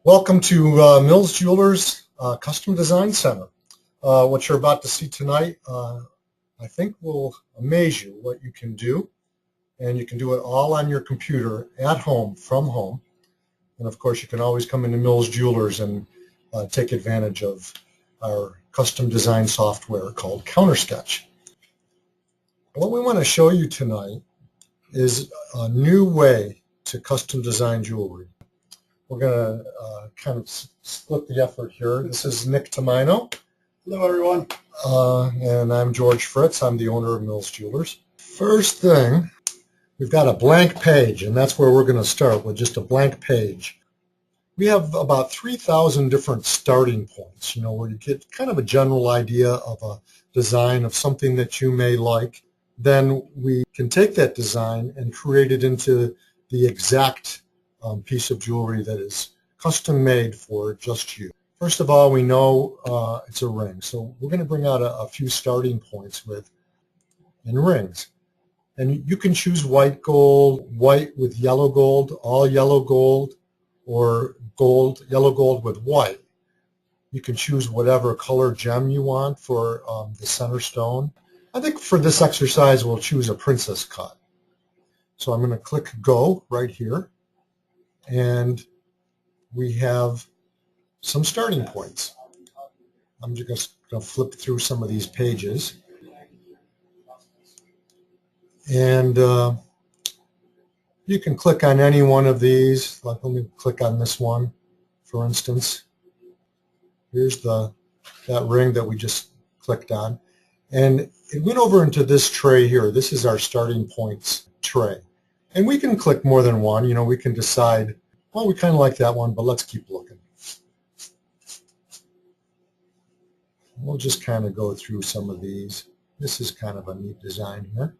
Welcome to Mills Jewelers Custom Design Center. What you're about to see tonight, I think will amaze you what you can do. And you can do it all on your computer at home, from home. And of course, you can always come into Mills Jewelers and take advantage of our custom design software called CounterSketch. What we want to show you tonight is a new way to custom design jewelry. We're going to kind of split the effort here. This is Nick Tomino. Hello, everyone. And I'm George Fritz. I'm the owner of Mills Jewelers. First thing, we've got a blank page, and that's where we're going to start, with just a blank page. We have about 3,000 different starting points, where you get kind of a general idea of a design of something that you may like. Then we can take that design and create it into the exact piece of jewelry that is custom made for just you. First of all, we know it's a ring, so we're going to bring out a few starting points in rings. And you can choose white gold, white with yellow gold, all yellow gold, or gold, yellow gold with white. You can choose whatever color gem you want for the center stone. I think for this exercise we'll choose a princess cut. So I'm going to click go right here. And we have some starting points. I'm just going to flip through some of these pages. And you can click on any one of these. Like, let me click on this one, for instance. Here's that ring that we just clicked on. And it went over into this tray here. This is our starting points tray. And we can click more than one. We can decide, well, we kind of like that one, but let's keep looking. We'll just kind of go through some of these. This is kind of a neat design here.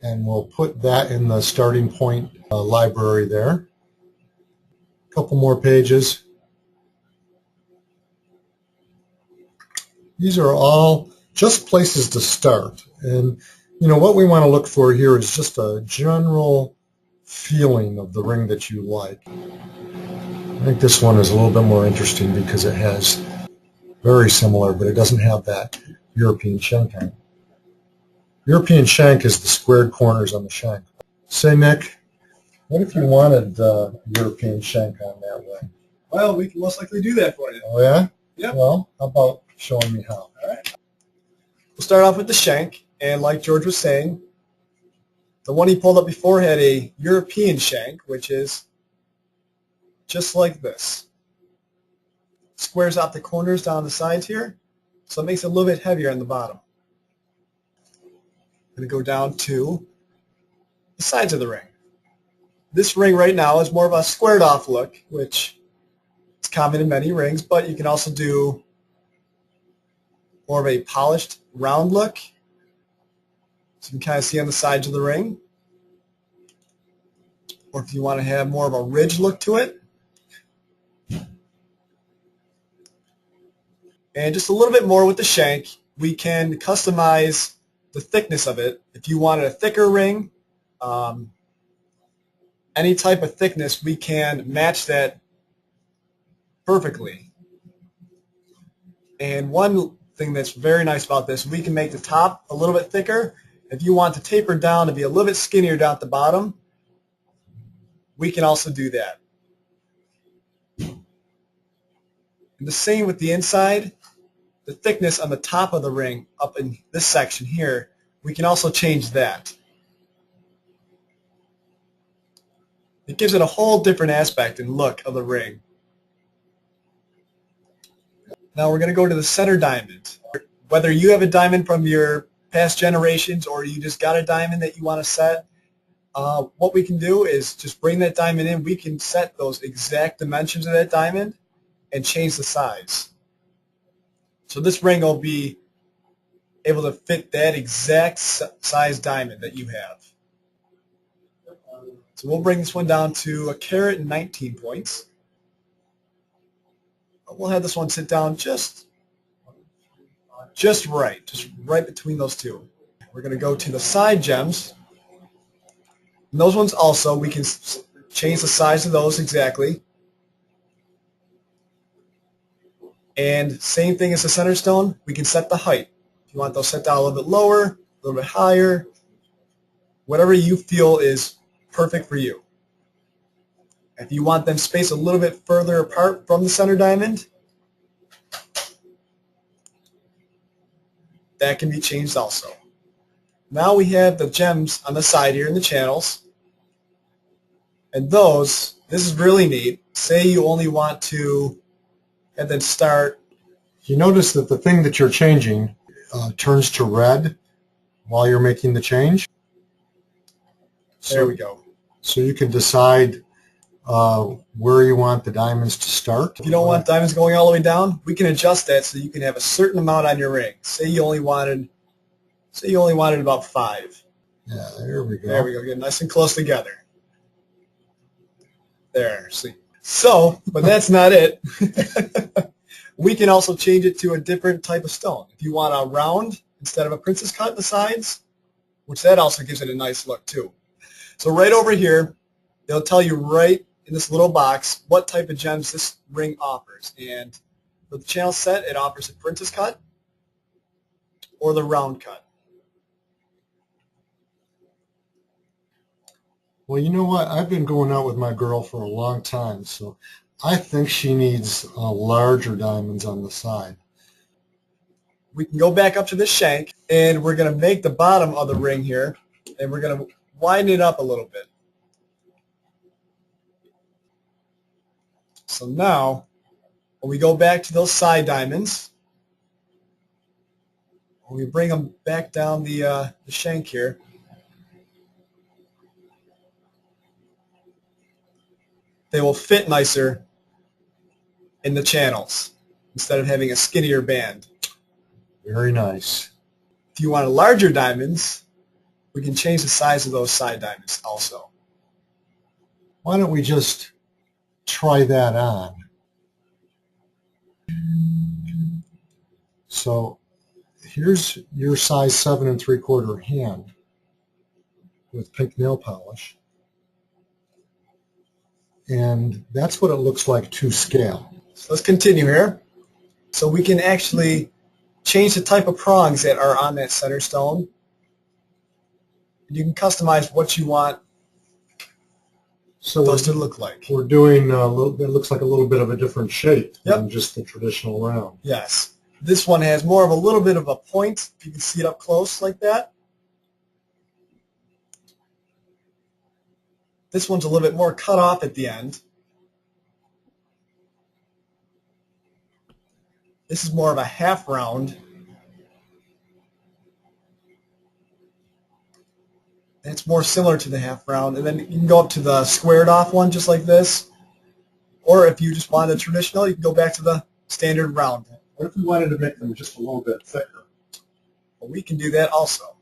And we'll put that in the starting point library there. A couple more pages. These are all just places to start. And what we want to look for here is just a general feeling of the ring that you like. I think this one is a little bit more interesting because it has very similar, but it doesn't have that European shank on it. European shank is the squared corners on the shank. Say, Nick, what if you wanted European shank on that ring? Well, we can most likely do that for you. Oh, yeah? Yeah. Well, how about showing me how? All right. We'll start off with the shank, and like George was saying, the one he pulled up before had a European shank, which is just like this. Squares out the corners down the sides here, so it makes it a little bit heavier on the bottom. I'm going to go down to the sides of the ring. This ring right now is more of a squared off look, which is common in many rings, but you can also do more of a polished round look. So you can kind of see on the sides of the ring. Or if you want to have more of a ridge look to it. And just a little bit more with the shank, we can customize the thickness of it. If you wanted a thicker ring, any type of thickness, we can match that perfectly. And one thing that's very nice about this, we can make the top a little bit thicker. If you want to taper down to be a little bit skinnier down at the bottom, we can also do that. And the same with the inside. The thickness on the top of the ring up in this section here, we can also change that. It gives it a whole different aspect and look of the ring. Now we're going to go to the center diamond. Whether you have a diamond from your past generations or you just got a diamond that you want to set, what we can do is just bring that diamond in. We can set those exact dimensions of that diamond and change the size. So this ring will be able to fit that exact size diamond that you have. So we'll bring this one down to 1 carat and 19 points. We'll have this one sit down just right between those two. We're going to go to the side gems. And those ones also we can change the size of those exactly. And same thing as the center stone, we can set the height. If you want those set down a little bit lower, a little bit higher, whatever you feel is perfect for you. If you want them spaced a little bit further apart from the center diamond, that can be changed also. Now we have the gems on the side here in the channels. And those, this is really neat. Say you only want to have them start. You notice that the thing that you're changing turns to red while you're making the change. There we go. So you can decide where you want the diamonds to start. If you don't want diamonds going all the way down, we can adjust that so you can have a certain amount on your ring. Say you only wanted about 5. Yeah, there we go. There we go. Get nice and close together. There. See. So, but that's not it. We can also change it to a different type of stone. If you want a round instead of a princess cut at the sides, which that also gives it a nice look too. So right over here, they'll tell you right in this little box what type of gems this ring offers. And for the channel set, it offers a princess cut or the round cut. Well, you know what? I've been going out with my girl for a long time, so I think she needs larger diamonds on the side. We can go back up to this shank, and we're going to make the bottom of the ring here, and we're going to widen it up a little bit. So now, when we go back to those side diamonds, when we bring them back down the shank here, they will fit nicer in the channels instead of having a skinnier band. Very nice. If you want larger diamonds, we can change the size of those side diamonds also. Why don't we just try that on? So here's your size 7 3/4 hand with pink nail polish. And that's what it looks like to scale. So let's continue here. So we can actually change the type of prongs that are on that center stone. You can customize what you want those to look like. We're doing a little bit, looks like a little bit of a different shape than just the traditional round. Yes. This one has more of a little bit of a point. You can see it up close like that. This one's a little bit more cut off at the end. This is more of a half round. It's more similar to the half round. And then you can go up to the squared off one just like this. Or if you just wanted a traditional, you can go back to the standard round. What if we wanted to make them just a little bit thicker? Well, we can do that also.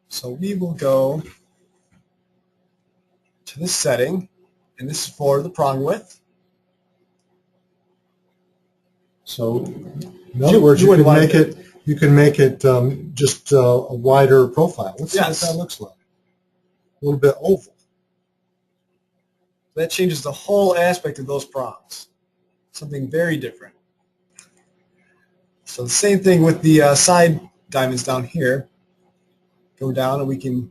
So we will go to this setting, and this is for the prong width. So in other words, you can make it just a wider profile. Let's see what that looks like. A little bit oval. That changes the whole aspect of those prongs. Something very different. So the same thing with the side diamonds down here. Go down and we can,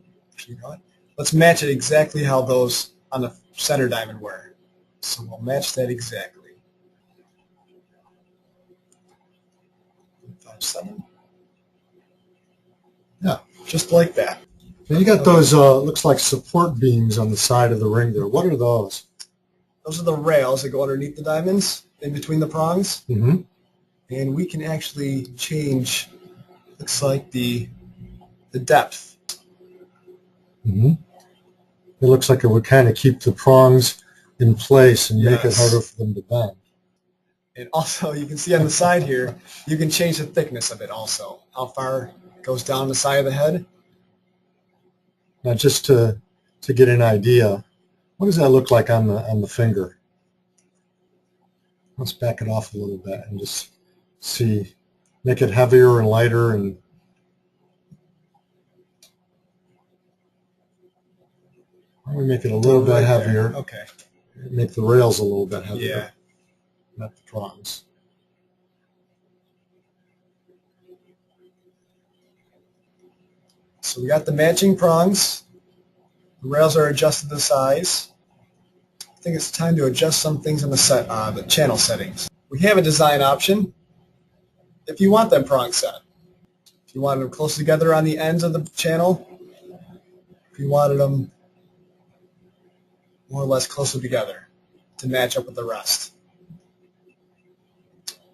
let's match it exactly how those on the center diamond were. So we'll match that exactly. 5, 7. Yeah, just like that. And you got those, looks like support beams on the side of the ring there. What are those? Those are the rails that go underneath the diamonds, in between the prongs. Mm-hmm. And we can actually change, looks like the depth. Mm-hmm. It looks like it would kind of keep the prongs in place and make it harder for them to bend. And also, you can see on the side here, you can change the thickness of it also, how far it goes down the side of the head. Now, just to get an idea, what does that look like on the finger? Let's back it off a little bit and just see, make it heavier and lighter and We make it a little bit heavier. Okay. Make the rails a little bit heavier. Yeah. Not the prongs. So we got the matching prongs. The rails are adjusted to size. I think it's time to adjust some things in the channel settings. We have a design option if you want them prong set. If you wanted them close together on the ends of the channel, if you wanted them more or less closer together to match up with the rest.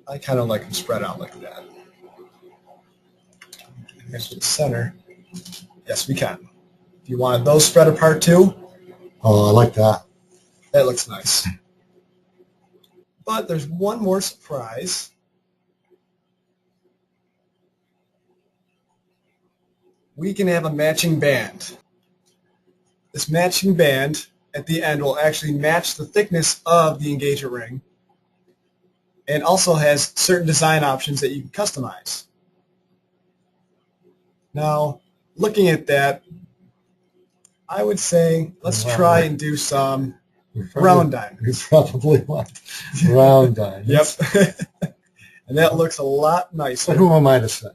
I kind of like them spread out like that. Here's the center. Yes, we can. If you wanted those spread apart too. Oh, I like that. That looks nice. But there's one more surprise. We can have a matching band. This matching band at the end will actually match the thickness of the engagement ring and also has certain design options that you can customize. Now, looking at that, I would say let's try and do some round diamonds. You probably want round diamonds. Yep. And that looks a lot nicer. But who am I to say?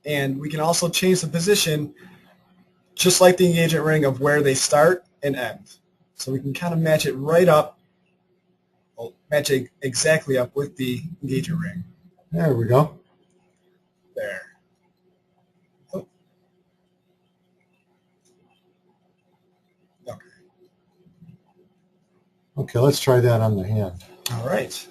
And we can also change the position just like the engagement ring of where they start and end. So we can kind of match it right up, match it exactly up with the engagement ring. There we go. There. Oh. Okay. Okay, let's try that on the hand. All right.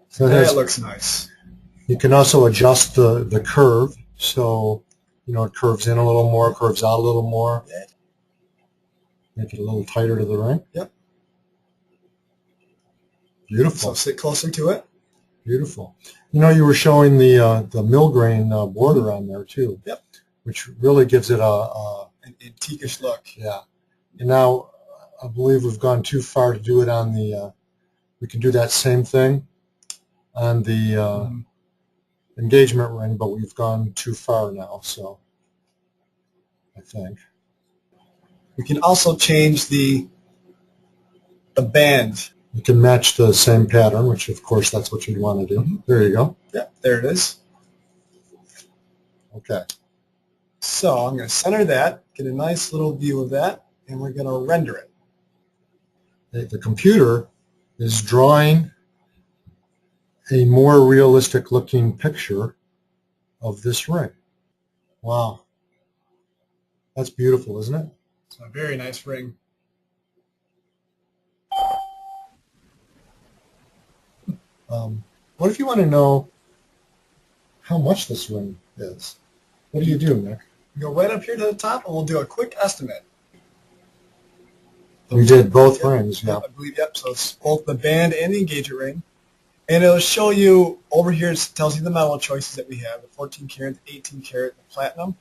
So that looks nice. You can also adjust the curve, so you know it curves in a little more, curves out a little more. Make it a little tighter to the ring. Yep. Beautiful. So sit closer to it. Beautiful. You know, you were showing the mill grain border on there too. Yep. Which really gives it an antique-ish look. Yeah. And now I believe we've gone too far to do it on the. We can do that same thing on the engagement ring, but we've gone too far now, so I think. We can also change the band. You can match the same pattern, which of course that's what you'd want to do. There you go. Yep, there it is. Okay. So I'm going to center that, get a nice little view of that, and we're going to render it. The computer is drawing a more realistic looking picture of this ring. Wow. That's beautiful, isn't it? It's a very nice ring. What if you want to know how much this ring is? What do you do, Nick? Go right up here to the top, and we'll do a quick estimate. We did both rings, yeah. I believe, yep. So it's both the band and the engagement ring. And it'll show you, over here it tells you the metal choices that we have, the 14 karat, the 18 karat, the platinum.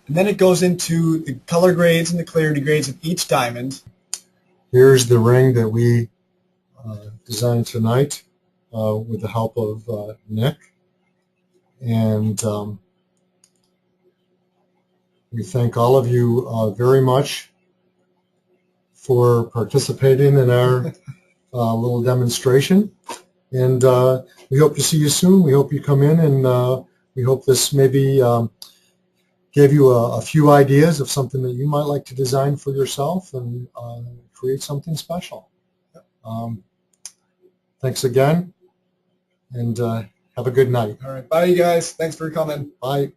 And then it goes into the color grades and the clarity grades of each diamond. Here's the ring that we designed tonight with the help of Nick. And we thank all of you very much for participating in our little demonstration. And we hope to see you soon. We hope you come in, and we hope this maybe gave you a few ideas of something that you might like to design for yourself and create something special. Thanks again, and have a good night. All right. Bye, you guys. Thanks for coming. Bye.